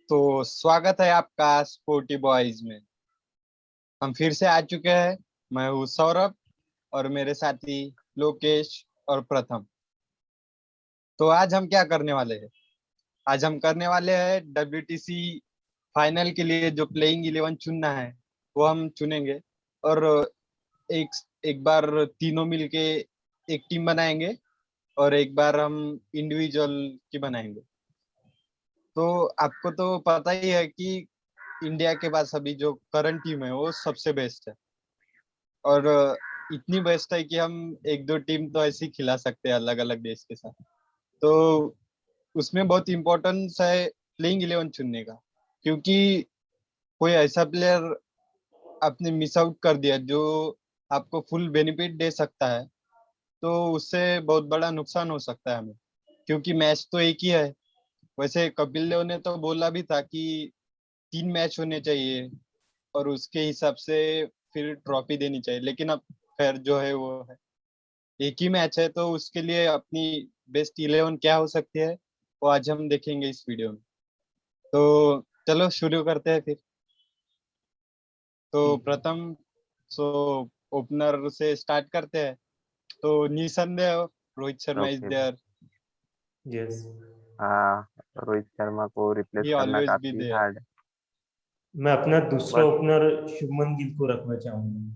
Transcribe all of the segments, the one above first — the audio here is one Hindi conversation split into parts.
तो स्वागत है आपका स्पोर्टी बॉयज में। हम फिर से आ चुके हैं। मैं हूँ सौरभ और मेरे साथी लोकेश और प्रथम। तो आज हम क्या करने वाले हैं? आज हम करने वाले हैं WTC फाइनल के लिए जो प्लेइंग 11 चुनना है वो हम चुनेंगे। और एक एक बार तीनों मिलके एक टीम बनाएंगे और एक बार हम इंडिविजुअल की बनाएंगे। तो आपको तो पता ही है कि इंडिया के पास अभी जो करंट टीम है वो सबसे बेस्ट है। और इतनी बेस्ट है कि हम एक दो टीम तो ऐसी खिला सकते हैं अलग अलग देश के साथ। तो उसमें बहुत इम्पोर्टेंस है प्लेइंग 11 चुनने का, क्योंकि कोई ऐसा प्लेयर आपने मिस आउट कर दिया जो आपको फुल बेनिफिट दे सकता है, तो उससे बहुत बड़ा नुकसान हो सकता है हमें। क्योंकि मैच तो एक ही है। वैसे कपिल देव ने तो बोला भी था कि 3 मैच होने चाहिए और उसके हिसाब से फिर ट्रॉफी देनी चाहिए, लेकिन अब खैर जो है वो है, एक ही मैच है। तो उसके लिए अपनी बेस्ट 11 क्या हो सकती है वो आज हम देखेंगे इस वीडियो में। तो चलो शुरू करते हैं फिर। तो ठीक है। प्रथम, सो ओपनर से स्टार्ट करते हैं। तो निसंदेह Rohit Sharma is okay. There. Yes. हाँ, रोहित शर्मा को रिप्लेस ही करना ऑलवेज बी काफी देयर। हार्ड है। मैं अपना दूसरा बट ओपनर शुभमन गिल को रखना चाहूंगा।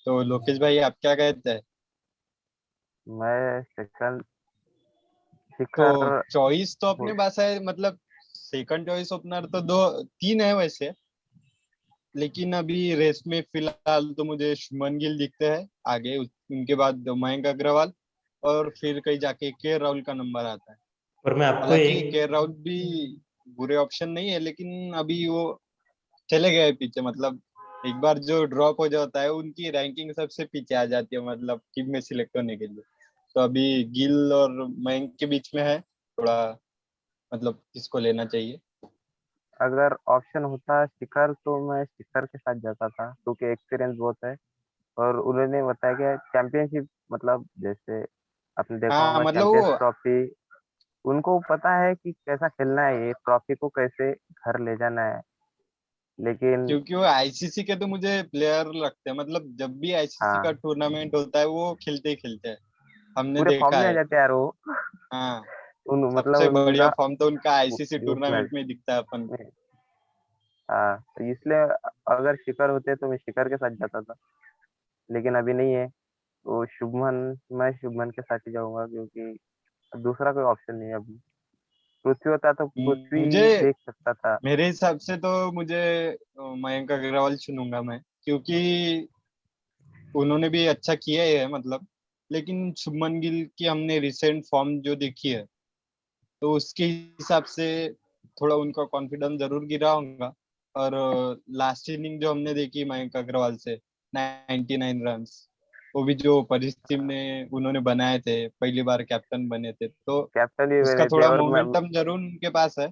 तो लोकेश भाई आप क्या कहते हैं? मैं सेकंड तो शिखर चॉइस तो अपने को- पास है, मतलब सेकंड चॉइस ओपनर तो दो तीन है वैसे। लेकिन अभी रेस में फिलहाल तो मुझे शुभमन गिल दिखते हैं आगे, उनके बाद मयंक अग्रवाल और फिर कहीं जाके राहुल का नंबर आता है। पर मैं आपको हालांकि एक राहुल भी बुरे ऑप्शन नहीं है, लेकिन अभी वो चले गए पीछे। मतलब एक बार जो ड्रॉप हो जाता है उनकी रैंकिंग सबसे पीछे आ जाती है, मतलब टीम में सिलेक्ट होने के लिए। तो अभी गिल और मयंक के बीच में है थोड़ा, मतलब किसको लेना चाहिए। अगर ऑप्शन होता शिखर तो मैं शिखर के साथ जाता था क्योंकि एक्सपीरियंस बहुत है। और उन्होंने बताया कि चैंपियनशिप मतलब जैसे आपने देखा हाँ होगा मतलब चैंपियंस वो, ट्रॉफी। उनको पता है कि कैसा खेलना है, ये ट्रॉफी को कैसे घर ले जाना है। लेकिन क्योंकि वो आईसीसी के तो मुझे प्लेयर लगते हैं, मतलब जब भी आईसीसी का हाँ, टूर्नामेंट होता है वो खेलते ही खेलते हैं, हमने पूरे फॉर्म देखा में आ है। जाते हैं यार वो। हाँ, मतलब सबसे बढ़िया उनका फॉर्म तो उनका आईसीसी वीकनेस। टूर्नामेंट में दिखता है अपन को। हाँ, तो इसलिए अगर शिखर होते तो मैं शिखर के साथ जाता था। लेकिन अभी नहीं है तो शुभमन, मैं शुभमन के साथ ही जाऊंगा क्योंकि दूसरा कोई ऑप्शन नहीं है अभी। पृथ्वी होता तो मुझे, पृथ्वी देख सकता था। मेरे हिसाब से तो मुझे मयंक अग्रवाल चुनूंगा मैं, क्योंकि उन्होंने भी अच्छा किया ही है मतलब। लेकिन शुभमन गिल की हमने रिसेंट फॉर्म जो देखी है, तो उसके हिसाब से थोड़ा उनका कॉन्फिडेंस जरूर गिरा होगा। और लास्ट इनिंग जो हमने देखी मयंक अग्रवाल से, 99 रन्स, वो भी जो परिस्थिति में उन्होंने बनाए थे, पहली बार कैप्टन बने थे, तो कैप्टन भी उसका बने थे थोड़ा और मैं मोमेंटम जरूर उनके पास है।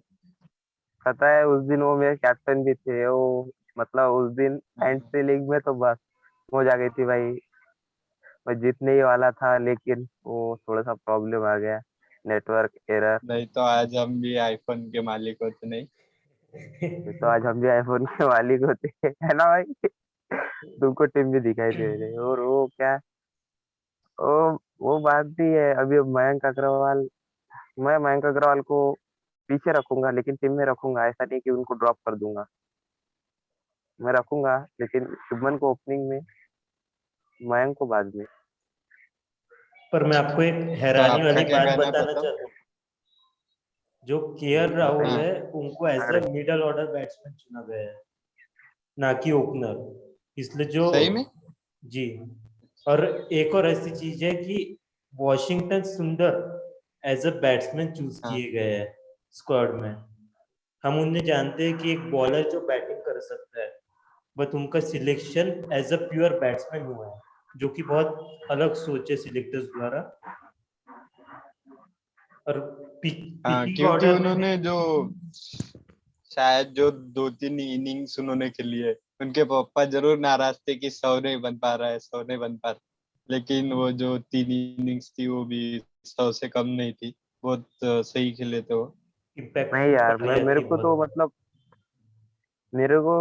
पता है उस दिन वो मेरे कैप्टन भी थे वो। मतलब उस दिन एंड हाँ, से लीग में तो बस मौज आ गई थी भाई। मैं जीतने ही वाला था लेकिन वो थोड़ा सा प्रॉब्लम आ गया, नेटवर्क एरर। नहीं तो आज हम भी आईफोन के मालिक होते नहीं। तो आज हम भी आईफोन के मालिक होते है ना भाई। तुमको टीम भी दिखाई दे रहे और वो क्या, वो बात भी है। अभी मयंक अग्रवाल, मैं मयंक अग्रवाल को पीछे रखूंगा लेकिन टीम में रखूंगा। ऐसा नहीं कि उनको ड्रॉप कर दूंगा, मैं रखूंगा लेकिन शुभमन को ओपनिंग में, मयंक को बाद में। पर मैं आपको एक तो हैरानी आपका वाली क्या बात कहना है बताना प्रथम? चाहता हूँ। जो राहुल हाँ, है उनको एज अरे अ मिडल ऑर्डर बैट्समैन चुना गया है, ना कि ओपनर। इसलिए जो, सही में। जी, और एक और ऐसी चीज है कि वॉशिंगटन सुंदर एज अ बैट्समैन चूज हाँ किए गए हैं स्क्वाड में। हम उन्हें जानते हैं कि एक बॉलर जो बैटिंग कर सकता है, बट उनका selection as a pure batsman हुआ है, जो कि बहुत अलग सोच है सिलेक्टर्स द्वारा। और हाँ, पिकिंग क्योंकि ऑर्डर में भी। उन्होंने जो शायद जो 2-3 इनिंग्स उन्होंने खेली है, उनके पापा जरूर नाराज थे कि 100 नहीं बन पा रहा है, 100 नहीं बन पा रहा। लेकिन वो जो 3 इनिंग्स थी वो भी 100 से कम नहीं थी। बहुत सही खेले थे वो। इम्पैक्ट नहीं यार, पाई मेरे जाती है को तो बहुत। मतलब मेरे को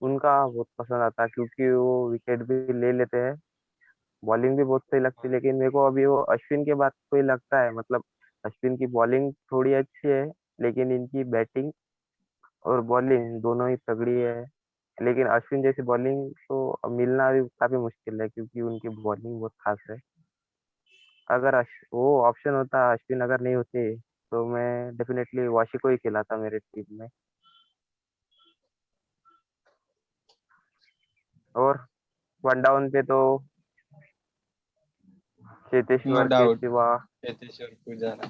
उनका बहुत पसंद आता है, क्योंकि वो विकेट भी ले लेते हैं, बॉलिंग भी बहुत सही लगती है। लेकिन मेरे को अभी वो अश्विन के बाद कोई लगता है, मतलब अश्विन की बॉलिंग थोड़ी अच्छी है, लेकिन इनकी बैटिंग और बॉलिंग दोनों ही तगड़ी है। लेकिन अश्विन जैसी बॉलिंग तो अब मिलना भी काफी मुश्किल है, क्योंकि उनकी बॉलिंग बहुत खास है। अगर वो ऑप्शन होता, अश्विन अगर नहीं होते, तो मैं डेफिनेटली वाशी को ही खिलाता मेरे टीम में। और वन डाउन पे तो नो चेतेश्वर के डाउट सिवा, चेतेश्वर पुजारा।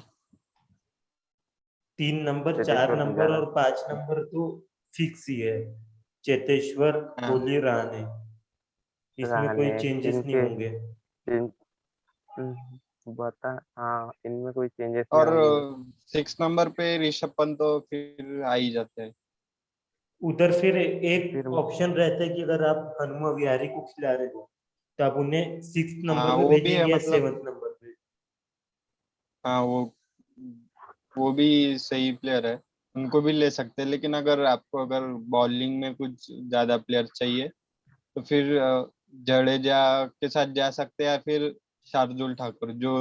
3 नंबर, 4 नंबर पुजारा और 5 नंबर तो फिक्स ही है, चेतेश्वर, हाँ कोहली, रहाणे, इसमें कोई रहाणे चेंजेस नहीं इनके होंगे। इन, बता, हाँ, इनमें कोई चेंजेस नहीं और होंगे। 6 नंबर पे ऋषभ पंत तो फिर आ ही जाते हैं। उधर फिर फिर एक ऑप्शन रहता है कि अगर आप हनुमा विहारी को खिला रहे हो तो आप उन्हें 6 नंबर हाँ पे वो भी है भेजेंगे या मतलब। 7 नंबर पे। हाँ वो भी सही प्लेयर है, उनको भी ले सकते हैं। लेकिन अगर आपको अगर बॉलिंग में कुछ ज्यादा प्लेयर चाहिए तो फिर जडेजा के साथ जा सकते हैं, या फिर शार्दुल ठाकुर जो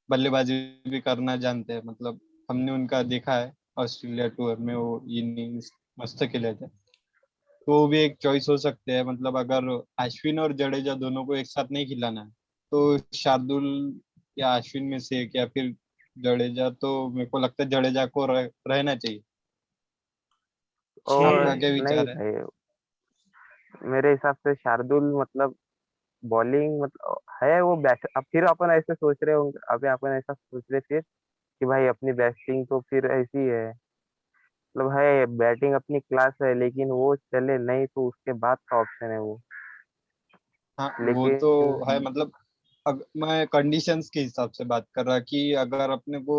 बल्लेबाजी भी करना जानते हैं। मतलब हमने उनका देखा है ऑस्ट्रेलिया टूर में, वो इनिंग्स मस्त खेले थे। तो वो भी एक चॉइस हो सकते हैं। मतलब अगर अश्विन और जडेजा दोनों को एक साथ नहीं खिलाना है तो शार्दुल या अश्विन में से एक, या फिर जडेजा, तो मेरे को लगता है जडेजा को रहना चाहिए। और आपका छह क्या नहीं विचार है? भाई, मेरे हिसाब से शार्दुल मतलब बॉलिंग मतलब है वो बैट। अब फिर अपन ऐसे सोच रहे होंगे, अभी अपन ऐसा सोच रहे फिर कि भाई अपनी बैटिंग तो फिर ऐसी है, मतलब है बैटिंग अपनी क्लास है, लेकिन वो चले नहीं तो उसके बाद का ऑप्शन है वो। हाँ वो तो है। लेकिन मतलब मैं कंडीशंस के हिसाब से बात कर रहा कि अगर अपने को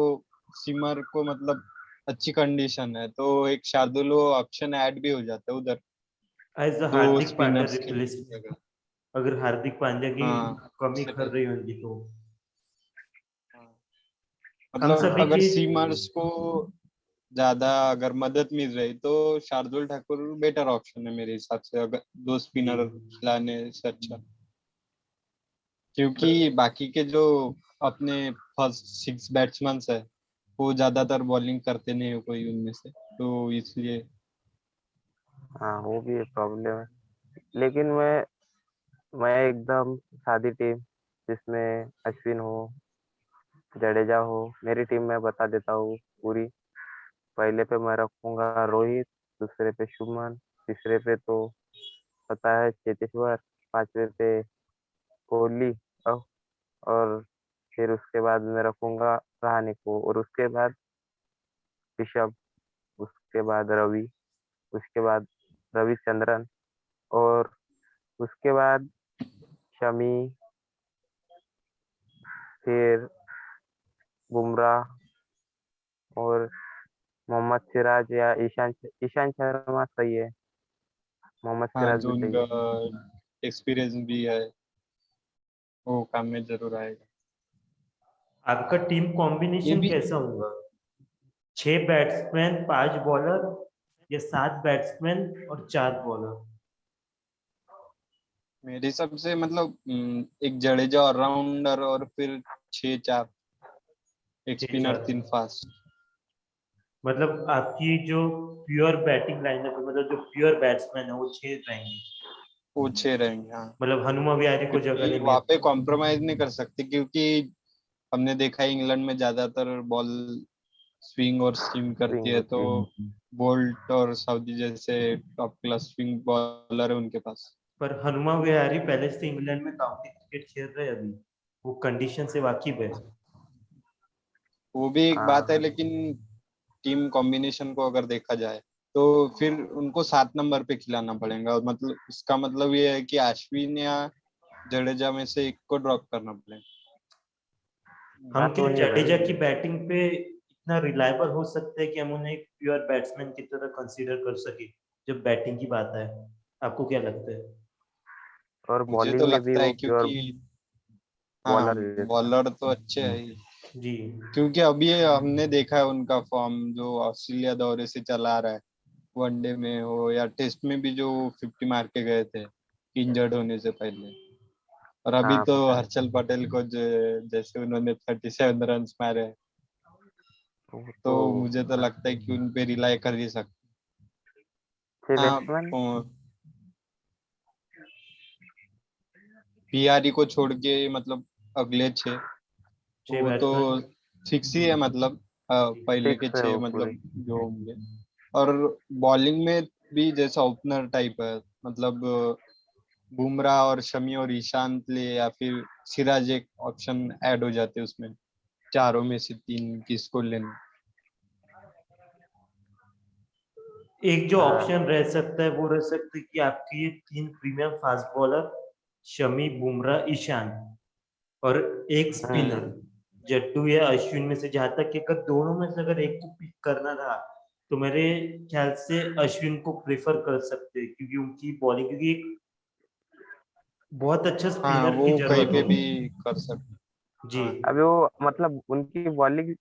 सिमर को मतलब अच्छी कंडीशन है तो एक शार्दुल ऑप्शन ऐड भी हो जाता है उधर, एज अ दो हार्दिक पांड्या स्पिनर्स के रिप्लेसमेंट, जगह। अगर हार्दिक पांड्या की हाँ कमी उससे कर पहले। रही होगी तो हाँ। हम मतलब सभी अगर की। सीमर्स को ज्यादा अगर मदद मिल रही तो शार्दुल ठाकुर बेटर ऑप्शन है मेरे हिसाब से, अगर दो जी, स्पिनर खिलाने से अच्छा। क्योंकि बाकी के जो अपने फर्स्ट 6 बैट्समैन है वो ज्यादातर बॉलिंग करते नहीं हो कोई उनमें से, तो इसलिए। हाँ, वो भी एक प्रॉब्लम है। लेकिन मैं एकदम सादी टीम जिसमें अश्विन हो, जडेजा हो, मेरी टीम मैं बता देता हूँ पूरी। पहले पे मैं रखूंगा रोहित, दूसरे पे शुभमन, तीसरे पे तो पता है चेतेश्वर, पांचवे पे कोहली, अ- और फिर उसके बाद मैं रखूंगा रहाणे को, और उसके बाद ऋषभ, उसके बाद रवि, उसके बाद रविचंद्रन, और उसके बाद शमी, फिर बुमराह, और मोहम्मद सिराज या ईशांत ईशांत शर्मा सही है, मोहम्मद हाँ सिराज जो भी सही उनका है। एक्सपीरियंस भी है वो काम में जरूर आएगा। आपका टीम ये कॉम्बिनेशन भी कैसा होगा? 6 बैट्समैन, 5 बॉलर, या 7 बैट्समैन और 4 बॉलर? मेरे हिसाब से मतलब एक जडेजा ऑलराउंडर और फिर 6-4, एक छह स्पिनर, चार 3 फास्ट। मतलब आपकी जो प्योर बैटिंग लाइनअप है, मतलब जो प्योर बैट्समैन है वो 6 रहेंगे, वो 6 रहेंगे हाँ। मतलब हनुमा विहारी को जगह क्योंकि नहीं वहां पे मिलती। कॉम्प्रोमाइज नहीं कर सकते, क्योंकि हमने देखा है इंग्लैंड में ज्यादातर बॉल स्विंग और सीम करती स्विंग है। तो होती है। बोल्ट और साउदी जैसे टॉप क्लास स्विंग बॉलर है उनके पास। पर हनुमा विहारी पहले से इंग्लैंड में काउंटी क्रिकेट खेल रहे हैं अभी, वो कंडीशन से वाकिफ है। वो भी एक बात है, हाँ, लेकिन टीम कॉम्बिनेशन को अगर देखा जाए तो फिर उनको 7 नंबर पे खिलाना पड़ेगा। और मतलब इसका मतलब ये है कि अश्विन या जडेजा में से एक को ड्रॉप करना पड़ेगा। हम बात क्या वही है जडेजा भाई। की बैटिंग पे इतना रिलायबल हो सकते हैं कि हम उन्हें एक प्योर बैट्समैन की तरह कंसीडर कर सके जब बैटिंग की बात है? आपको क्या लगता है? और मुझे तो बॉलिंग में भी लगता है वो प्योर क्योंकि हाँ बॉलर जैसा। बॉलर तो अच्छे है ही। जी क्योंकि अभी हमने देखा है उनका फॉर्म जो ऑस्ट्रेलिया दौरे से चला रहा है, वनडे में हो या टेस्ट में भी जो 50 मार के गए थे इंजर्ड होने से पहले। और अभी हाँ तो पता है। हर्षल पटेल को जैसे उन्होंने 37 रन मारे हैं, वो तो तो मुझे तो लगता है कि उन पे रिलाई कर ही सकते। छह हाँ, बैट्समैन। पीआरई को छोड़ के मतलब अगले 6 छह वो तो बैट्समैन फिक्स ही है, मतलब पहले के फिक्स है 6 वो पूरे। मतलब जो होंगे। और बॉलिंग में भी जैसा ओपनर टाइप है, मतलब बुमराह और शमी और ईशांत ले या फिर सिराज, एक ऑप्शन ऐड हो जाते हैं उसमें, चारों में से 3 किसको लेना। एक जो हाँ ऑप्शन रह सकता है वो रह सकता है कि आपके ये 3 premium fast bowler Shami, Bumrah, Ishan और एक स्पिनर हम्म। जट्टू या अश्विन में से, जहां तक कि अगर दोनों में से अगर एक को पिक करना रहा तो मेरे ख्याल से अश्विन को प्रेफर कर सकते हैं, क्योंकि उनकी बॉलिंग, क्योंकि एक बहुत अच्छा हाँ, स्पिनर वो की कहीं जरूरत पे भी होगी। कर सकते। जी हाँ अभी वो मतलब उनकी बॉलिंग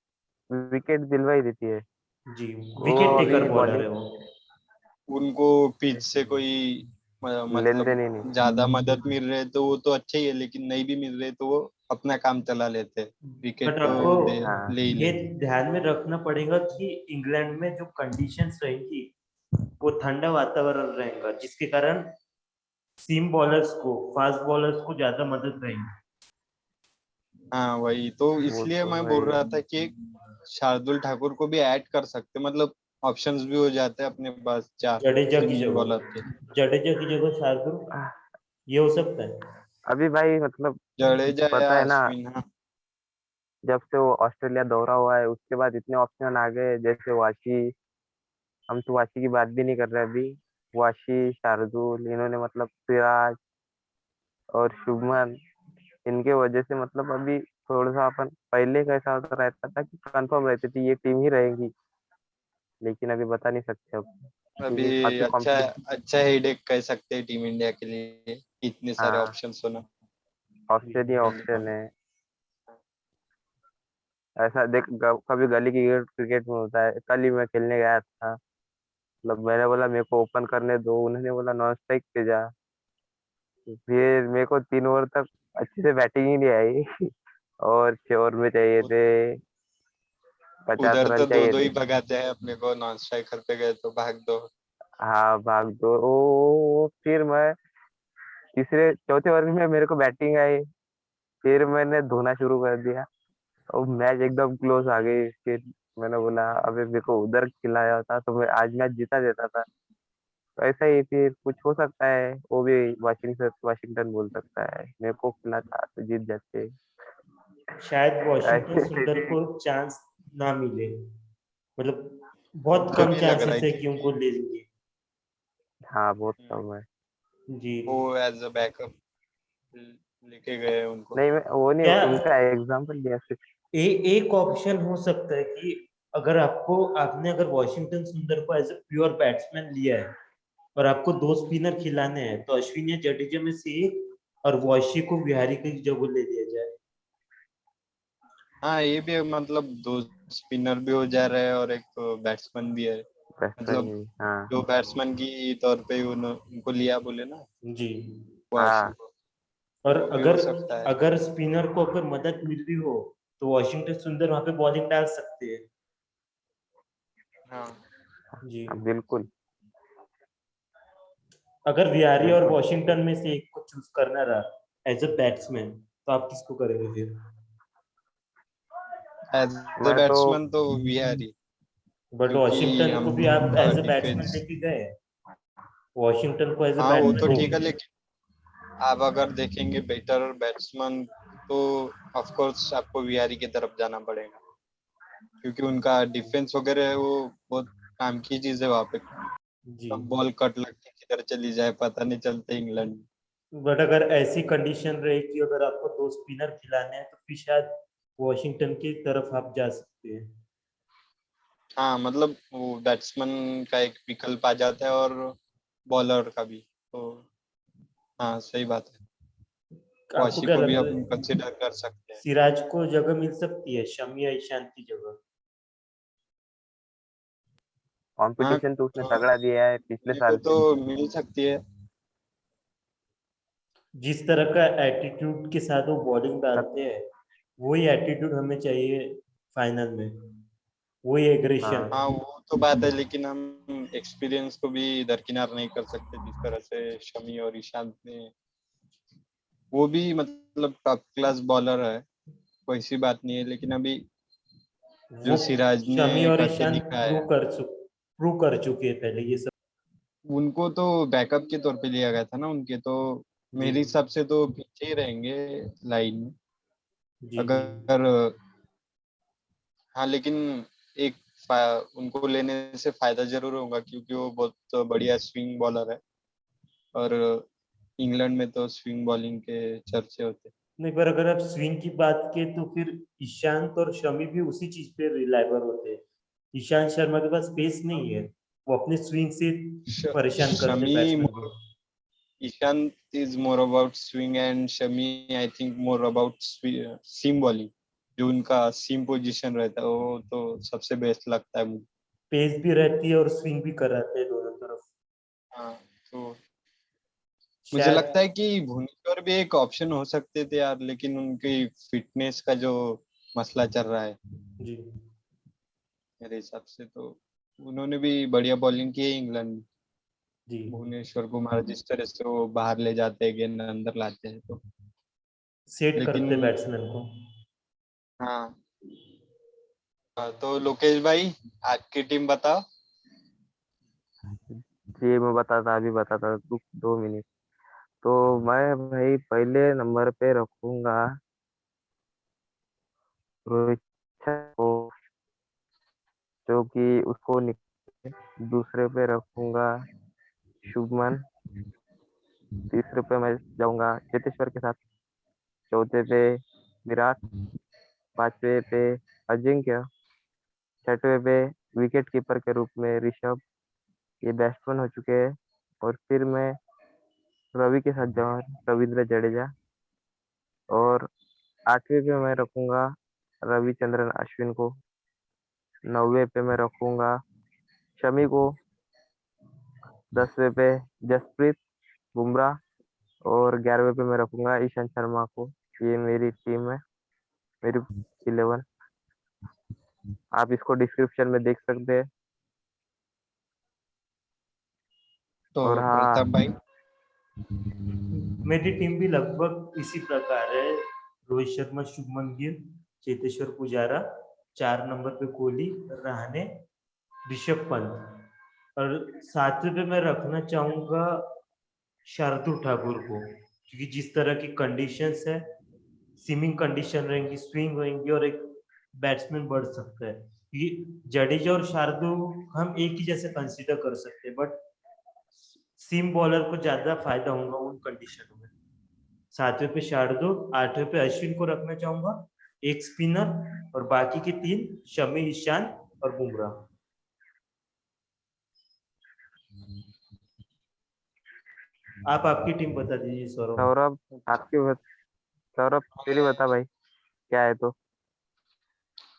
विकेट दिलवा ही देती है। जी, वो विकेट टेकर अभी बॉलर बॉलिंग है वो। उनको पिच से कोई लेन मतलब देन ही नहीं। ज्यादा मदद मिल रहे तो वो तो अच्छे ही है, लेकिन नहीं भी मिल रहे तो वो अपना काम चला लेते हैं, बट विकेट तो आपको हाँ ले ही ये लेते। ध्यान में रखना पड़ेगा कि इंग्लैंड में जो कंडीशंस रहेंगी वो ठंडा वातावरण रहेगा, जिसके कारण सीम बॉलर्स को, फास्ट बॉलर्स को ज्यादा मदद रहेगी। हाँ वही तो, वो इसलिए तो मैं है बोल ही। रहा था कि शार्दुल ठाकुर को भी ऐड कर सकते, मतलब ऑप्शंस भी हो जाते हैं अपने पास 4 जडेजा की स्पिन जगह, बॉलर के। जडेजा की जगह शार्दुल, ये हो सकता है। अभी भाई मतलब जडेजा या पता है ना, अश्विन, हाँ। जब से वो ऑस्ट्रेलिया दौरा हुआ है उसके बाद इतने ऑप्शन आ गए, जैसे वाशी। हम तो वाशी की बात भी नहीं कर रहे अभी। वाशी, शार्दुल, इन्होंने मतलब सिराज और शुभमन, इनके वजह से मतलब अभी थोड़ा सा अपन, पहले कैसा होता रहता था कि कंफर्म रहती थी ये टीम ही रहेगी, लेकिन अभी बता नहीं सकते अब, अभी क्योंकि काफी अच्छा, कॉम्पिटिशन। अच्छा हेडेक कह सकते हैं टीम इंडिया के लिए, इतने सारे हाँ ऑप्शंस होना ऑप्शन ही पहले। ऑप्शन है। ऐसा देख कभी गली की क्रिकेट में होता है। कल ही मैं खेलने गया था, मतलब मैंने बोला मेरे को ओपन करने दो, उन्होंने बोला नॉन स्ट्राइक पे जा। फिर मेरे को 3 ओवर तक अच्छे से बैटिंग ही नहीं आई और 6 ओवर में चाहिए थे, 50 उधर रन तो दो चाहिए दो थे। ही भगाते हैं अपने को, नॉन स्ट्राइकर पे गए तो भाग दो। हाँ भाग दो। फिर मैं तीसरे चौथे ओवर में मेरे को बैटिंग आई, फिर मैंने धोना शुरू कर दिया और मैच एकदम क्लोज आ गई। फिर मैंने बोला अबे मेरे को उधर खिलाया होता तो मैं आज मैच जीता देता था। तो ऐसा ही फिर कुछ हो सकता है, वो भी वाशिंगटन बोल सकता है मेरे को खिलाता तो जीत जाते। शायद वॉशिंगटन ऐसे सुंदर स्थिति। को चांस ना मिले, मतलब बहुत मुझे कम भी लग रहा है चांसेस है कि कि उनको ले लेंगे। हाँ बहुत कम है। जी वो एज अ बैकअप लेके गए उनको। नहीं मैं वो नहीं, क्या उनका एग्जाम्पल लिया सिर्फ। एक ऑप्शन हो सकता है कि अगर आपने अगर वॉशिंगटन सुंदर को एज ए प्योर बैट्समैन लिया है और आपको 2 स्पिनर खिलाने हैं, तो अश्विन या जडेजा में से एक और वॉशी को बिहारी की जगह ले लिया जाए। हाँ, ये भी है, मतलब 2 स्पिनर भी हो जा रहे हैं और एक बैट्समैन भी है, बैट्समैन मतलब भी हाँ। जो बैट्समैन की तौर पे उनको लिया बोले ना, जी, वाशी हाँ को, और वो भी हो अगर सकता है। अगर स्पिनर को अगर मदद मिल रही हो तो वॉशिंगटन सुंदर वहां पे बॉलिंग डाल सकते हैं। हाँ, जी, हाँ, बिल्कुल अगर बिहारी और बिल्कुल। वॉशिंगटन में से एक को चूज करना रहा एज अ बैट्समैन, तो आप किसको करेंगे फिर? एज अ मैं तो बैट्समैन तो विहारी, बट क्योंकि वॉशिंगटन को भी आप हम एज अ बैट्समैन डिफेंस। लेके गए, वॉशिंगटन को एज अ हाँ वो तो बैट्समैन ठीक लेके है, गए। लेकिन आप अगर देखेंगे बेटर बैट्समैन तो ऑफ कोर्स आपको विहारी की तरफ जाना पड़ेगा, क्योंकि उनका डिफेंस वगैरह है, वो बहुत काम की चीज है वहां पे। जी, कब बॉल कट लग के किधर चली जाए पता नहीं चलता इंग्लैंड में। बट अगर ऐसी कंडीशन रहे कि अगर आपको 2 स्पिनर खिलाने हैं तो फिर शायद वॉशिंगटन की तरफ आप जा सकते हैं। हाँ, मतलब वो बैट्समैन का एक विकल्प आ जाता है और बॉलर का भी, तो हाँ सही बात है। आपको वाशी क्या को भी लगता हम है कंसिडर कर सकते हैं। सिराज को जगह मिल सकती है शमी या ईशान की जगह? हाँ, कंपटीशन तो उसने तगड़ा दिया है पिछले मेरे को साल से। तो मिल सकती है। जिस तरह का एटीट्यूड के साथ वो बॉलिंग डालते हैं वही एटीट्यूड हमें चाहिए फाइनल में, वही एग्रेशन। हाँ हाँ, वो तो बात है, लेकिन हम एक्सपीरियंस को भी दरकिनार नहीं कर सकते जिस तरह से शमी और ईशांत ने। वो भी मतलब टॉप क्लास बॉलर है, कोई सी बात नहीं है, लेकिन अभी वो जो सिराज ने शमी और करके ईशान दिखाया, प्रूव कर चुके हैं पहले ये सब। उनको तो बैकअप के तौर पे लिया गया था ना, उनके तो जी मेरे हिसाब से तो पीछे ही रहेंगे लाइन में। जी जी। अगर हाँ, लेकिन एक उनको लेने से फायदा जरूर होगा क्योंकि वो बहुत बढ़िया स्विंग बॉलर है, और इंग्लैंड में तो स्विंग बॉलिंग के चर्चे होते हैं। नहीं, पर अगर आप स्विंग की बात की तो फिर ईशांत और शमी भी उसी चीज पे रिलायबल होते हैं। ईशांत शर्मा के पास स्पेस नहीं है, वो अपने स्विंग से परेशान करते शमी बैट्समैन को। Ishant is more about swing and Shami I think more about seam bowling। जो उनका सीम पोजीशन रहता है वो तो सबसे बेस्ट लगता है मुझे। पेस भी रहती है और स्विंग भी कराते हैं दोनों तरफ। हाँ, तो मुझे शायद। लगता है कि भुवनेश्वर भी एक ऑप्शन हो सकते थे यार, लेकिन उनकी फिटनेस का जो मसला चल रहा है जी मेरे हिसाब से, तो उन्होंने भी बढ़िया बॉलिंग की है इंग्लैंड में। जी। भुवनेश्वर कुमार जिस तरह से वो बाहर ले जाते हैं, गेंद अंदर लाते हैं, तो सेट लेकिन करते बैट्समैन को। हाँ। तो लोकेश भाई, आज की टीम बताओ। ये मैं बताता अभी बताता तू 2 मिनट। तो मैं भाई पहले नंबर पे रखूंगा रोहित शर्मा को, जो कि उसको दूसरे पे रखूंगा शुभमन। तीसरे पे मैं जाऊंगा चेतेश्वर के साथ। चौथे पे विराट। पांचवे पे अजिंक्य। छठवे पे विकेट कीपर के रूप में ऋषभ। ये बैट्समैन हो चुके हैं। और फिर मैं रवि के साथ जाऊंगा, रविंद्र जडेजा। और आठवें पे मैं रखूंगा रविचंद्रन अश्विन को। नौवे पे मैं रखूंगा शमी को। 10वें पे जसप्रीत बुमराह। और 11वें पे मैं रखूंगा ईशांत शर्मा को। ये मेरी टीम है, मेरी 11। आप इसको डिस्क्रिप्शन में देख सकते हैं। तो और हाँ, प्रताप भाई। मेरी टीम भी लगभग इसी प्रकार है। रोहित शर्मा, शुभमन गिल, चेतेश्वर पुजारा, 4 नंबर पे कोहली, रहाणे, ऋषभ पंत। और 7वें पे मैं रखना चाहूंगा शार्दुल ठाकुर को, क्योंकि जिस तरह की कंडीशंस है, सीमिंग कंडीशन रहेंगी, स्विंग रहेंगी और एक बैट्समैन बढ़ सकता है। ये जडेजा और शार्दुल हम एक ही जैसे कंसीडर कर सकते हैं, बट सीम बॉलर को ज्यादा फायदा होगा उन कंडीशनों में। 7वें पे शार्दुल, 8वें पे अश्विन को रखना चाहूंगा, एक स्पिनर, और बाकी के 3 शमी, ईशान और बुमराह। आप आपकी टीम बता दीजिए सौरभ। सौरभ आपकी सौरभ तेरी बता भाई, क्या है तो।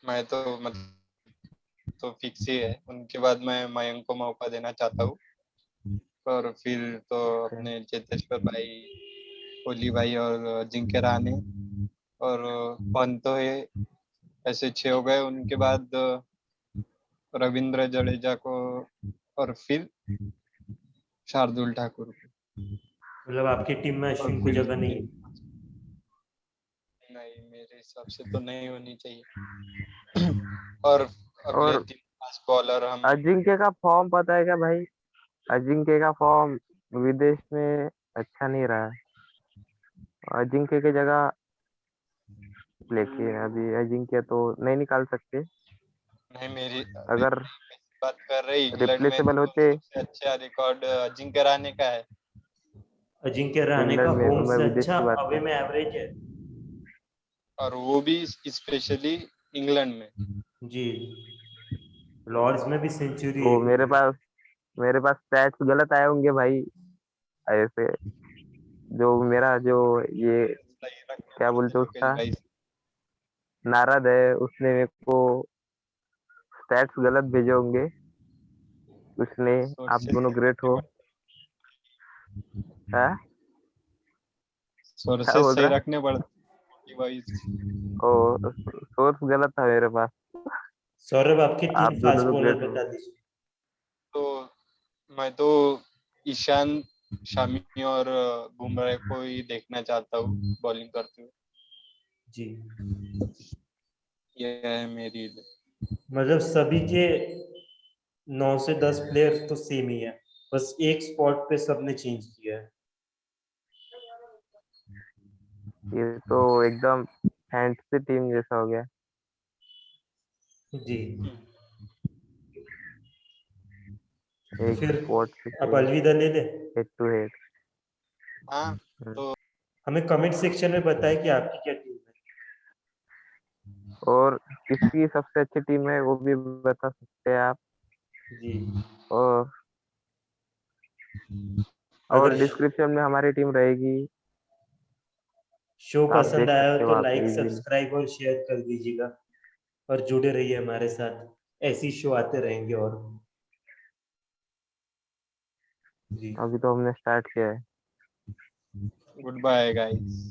मैं तो मतलब तो फिक्स ही है, उनके बाद मैं मयंक को मौका देना चाहता हूँ। और फिर तो अच्छा। अपने चेतेश्वर भाई, कोहली भाई और अजिंक्य रहाणे और पंत तो है। ऐसे 6 हो गए, उनके बाद रविंद्र जडेजा को और फिर शार्दुल ठाकुर को। मतलब आपकी टीम में और अश्विन को फिर जगह नहीं है? नहीं, मेरे हिसाब से तो नहीं होनी चाहिए। और अगले और 3 फास्ट बॉलर हम। अजिंक्य का फॉर्म पता है क्या भाई? अजिंक्य का फॉर्म विदेश में अच्छा नहीं रहा है। अजिंक्य की जगह, लेकिन अभी अजिंक्य तो नहीं निकाल सकते। नहीं, मेरी अभी अगर बात कर रहे इंग्लैंड में रिप्लेसेबल तो होते सबसे अच्छा रिकॉर्ड अजिंक्य रहाणे का है। अजिंक्य रहाणे का इंग्लैंड में, होम मैं से विदेश अच्छा की बात अवे कर। में एवरेज है। और वो भी स्पेशली इंग्लैंड में। जी, लॉर्ड्स में भी सेंचुरी वो एक मेरे पास स्टैट्स गलत आए होंगे भाई। ऐसे जो मेरा जो ये सही रखने क्या पड़ते बोलते लोकेश उसका भाई। नारद है, उसने मेरे को स्टैट्स गलत भेजे होंगे, उसने आप सोर्सेस दोनों ग्रेट हो। हाँ, क्या सोर्सेस बोल सही रहा? रखने पड़ते बॉयज। ओ, सोर्स गलत था मेरे पास। सौरभ आपके आप 3 दोनों फास्ट तो बॉलर ग्रेट हो। बता दीजिए। तो मैं तो ईशान, शमी और बुमराह को ही देखना चाहता हूँ बॉलिंग करते हुए। जी, ये है मेरी। मतलब सभी के 9 से 10 प्लेयर तो सेम ही है, बस एक स्पॉट पे सबने चेंज किया है। ये तो एकदम फैंटेसी टीम जैसा हो गया। जी, एक फिर स्पॉट पे अब चेंज, अलविदा ले ले। Head to head. हाँ तो हमें कमेंट सेक्शन में बताएं कि आपकी क्या टीम है। और किसकी सबसे अच्छी टीम है वो भी बता सकते हैं आप। जी, और अगर डिस्क्रिप्शन में हमारी टीम रहेगी, शो आप पसंद देख आया हो सकते हो तो वहाँ पे लाइक इजीली। सब्सक्राइब और शेयर कर दीजिएगा और जुड़े रहिए हमारे साथ, ऐसी शो आते रहेंगे। और जी, अभी तो हमने स्टार्ट किया है। Goodbye guys.